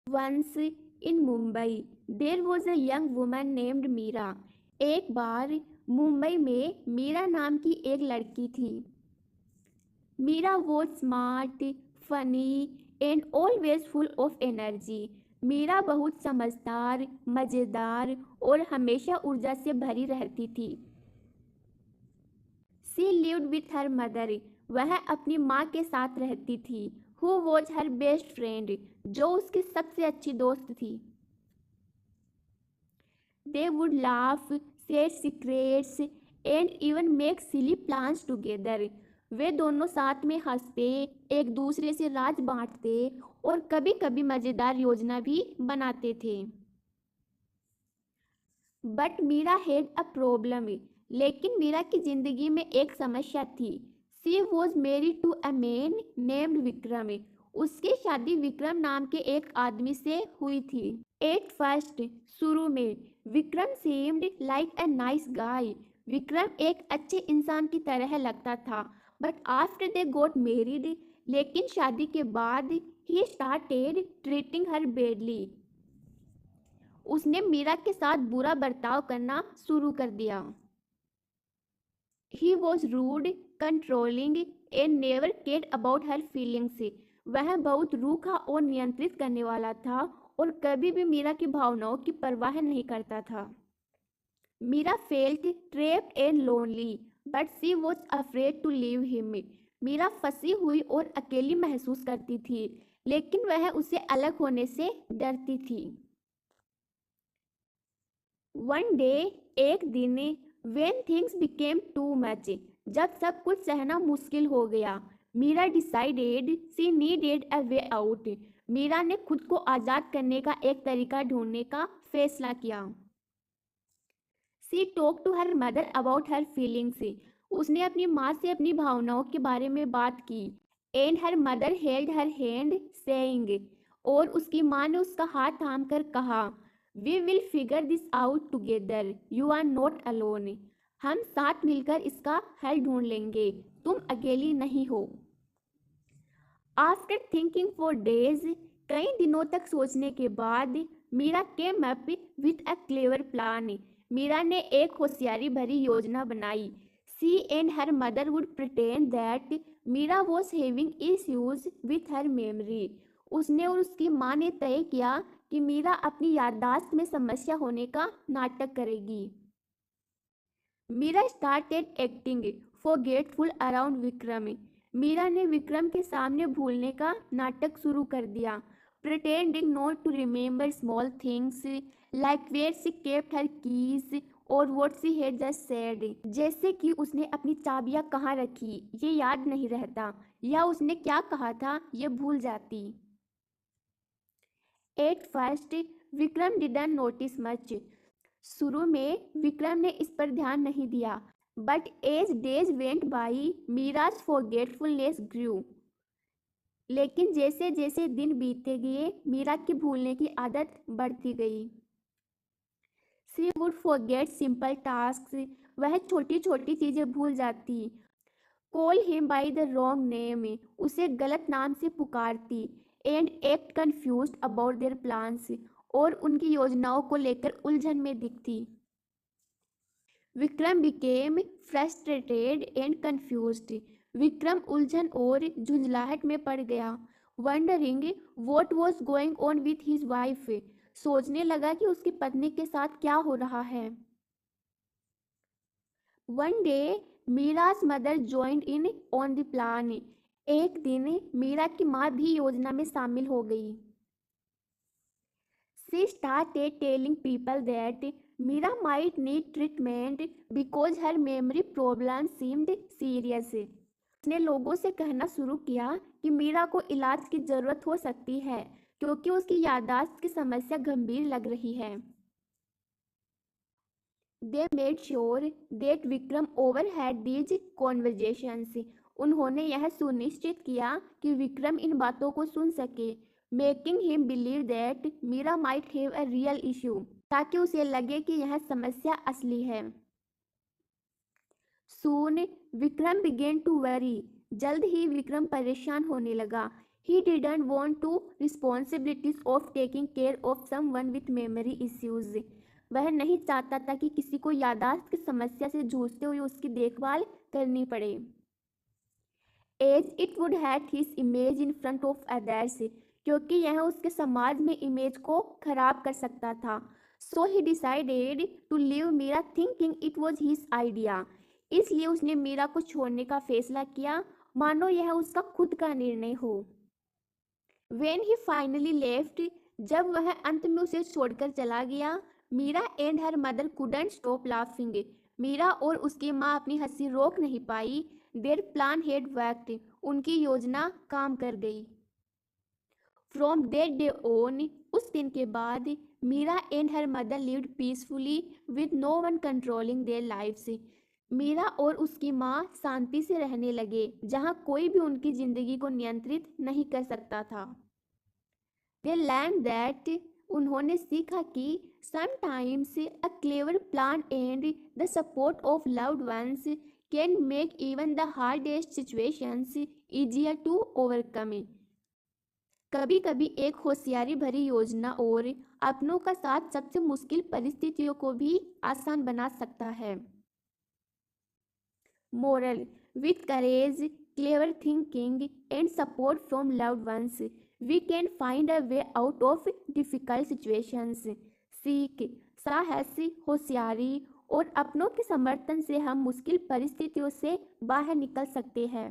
Once in Mumbai, there was a young woman named Meera. एक बार मुंबई में मीरा नाम की एक लड़की थी. Meera was smart, funny and always full of energy. Meera बहुत समझदार, मज़ेदार और हमेशा ऊर्जा से भरी रहती थी. She lived with her mother. वह अपनी माँ के साथ रहती थी. Who was her best friend? जो उसकी सबसे अच्छी दोस्त थी. They would laugh, share secrets and even make silly plans together. वे दोनों साथ में हंसते, एक दूसरे से राज बांटते और कभी-कभी मज़ेदार योजना भी बनाते थे. But Meera had a problem. लेकिन मीरा की जिंदगी में एक समस्या थी. She was married to a man named Vikram. उसकी शादी विक्रम नाम के एक आदमी से हुई थी. एट फर्स्ट, शुरू में, Vikram seemed like a nice guy. Vikram एक अच्छे इंसान की तरह लगता था. But after they got married, लेकिन शादी के बाद he started treating her badly. उसने मीरा के साथ बुरा बर्ताव करना शुरू कर दिया. He was rude, controlling and never cared about her feelings. वह बहुत रूखा और नियंत्रित करने वाला था और कभी भी मीरा की भावनाओं की परवाह नहीं करता था. Meera felt trapped and lonely, but she was afraid to leave him. Meera फंसी हुई और अकेली महसूस करती थी, लेकिन वह उससे अलग होने से डरती थी. वन डे, एक दिन, when things became too much, जब सब कुछ सहना मुश्किल हो गया, Meera decided she needed a way out. Meera ने खुद को आज़ाद करने का एक तरीका ढूंढने का फैसला किया. She talk to her mother about her feelings. उसने अपनी माँ से अपनी भावनाओं के बारे में बात की. And her mother held her hand saying, और उसकी माँ ने उसका हाथ थाम कर कहा, We will figure this out together. You are not alone. हम साथ मिलकर इसका हल ढूंढ लेंगे. तुम अकेली नहीं हो. After thinking for days, कई दिनों तक सोचने के बाद, Meera came up with a clever plan. Meera ने एक होशियारी भरी योजना बनाई. She and her mother would pretend that Meera was having issues with her memory. उसने और उसकी माँ ने तय किया कि मीरा अपनी याददाश्त में समस्या होने का नाटक करेगी. Meera started acting forgetful around Vikram. Meera ने विक्रम के सामने भूलने का नाटक शुरू कर दिया. Pretending not to remember small things like where she kept her keys और what she had just said. जैसे कि उसने अपनी चाबियां कहाँ रखी ये याद नहीं रहता, या उसने क्या कहा था ये भूल जाती. At first, Vikram didn't notice much. शुरू में विक्रम ने इस पर ध्यान नहीं दिया. But as days went by, Meera's forgetfulness grew. लेकिन जैसे जैसे दिन बीतते गए, मीरा की भूलने की आदत बढ़ती गई. She would forget simple task. वह छोटी छोटी चीजें भूल जाती. Call him by the wrong name. उसे गलत नाम से पुकारती. And act confused about their plans. और उनकी योजनाओं को लेकर उलझन में दिखती. Vikram became frustrated and confused. Vikram उलझन और झुंझलाहट में पड़ गया. Wondering what was going on with his wife. सोचने लगा कि उसकी पत्नी के साथ क्या हो रहा है. One day, mirage mother joined in on the plan. एक दिन मीरा की माँ भी योजना में शामिल हो गई. She started telling people that Meera might need treatment because her memory problem seemed serious. उसने लोगों से कहना शुरू किया कि मीरा को इलाज की ज़रूरत हो सकती है क्योंकि उसकी याददाश्त की समस्या गंभीर लग रही है. They made sure that Vikram overheard these conversations. उन्होंने यह सुनिश्चित किया कि विक्रम इन बातों को सुन सके. Making him believe that Meera might have a real issue. ताकि उसे लगे कि यह समस्या असली है. Soon Vikram began to worry. जल्द ही विक्रम परेशान होने लगा. He didn't want to responsibilities of taking care of someone with memory issues. वह नहीं चाहता था कि किसी को याददाश्त की समस्या से जूझते हुए उसकी देखभाल करनी पड़े। As it would hurt his image in front of others, क्योंकि यह उसके समाज में इमेज को खराब कर सकता था। So he decided to leave Meera thinking it was his idea, इसलिए उसने मीरा को छोड़ने का फैसला किया मानो यह उसका खुद का निर्णय हो। वेन ही फाइनली लेफ्ट, जब वह अंत में उसे छोड़कर चला गया, Meera and her mother couldn't stop laughing, Meera और उसकी माँ अपनी हंसी रोक नहीं पाई। देयर प्लान हेड वर्कड, उनकी योजना काम कर गई। फ्रॉम दैट डे ऑन, उस दिन के बाद Meera and her mother lived peacefully with no one controlling their lives, Meera और उसकी माँ शांति से रहने लगे जहाँ कोई भी उनकी जिंदगी को नियंत्रित नहीं कर सकता था। दे लर्न दैट, उन्होंने सीखा कि sometimes a clever plan and the support of loved ones can make even the hardest situations easier to overcome. कभी कभी एक होशियारी भरी योजना और अपनों का साथ सबसे मुश्किल परिस्थितियों को भी आसान बना सकता है। Moral, with courage, clever thinking, and support from loved ones, we can find a way out of difficult situations. सीख, साहस, होशियारी और अपनों के समर्थन से हम मुश्किल परिस्थितियों से बाहर निकल सकते हैं।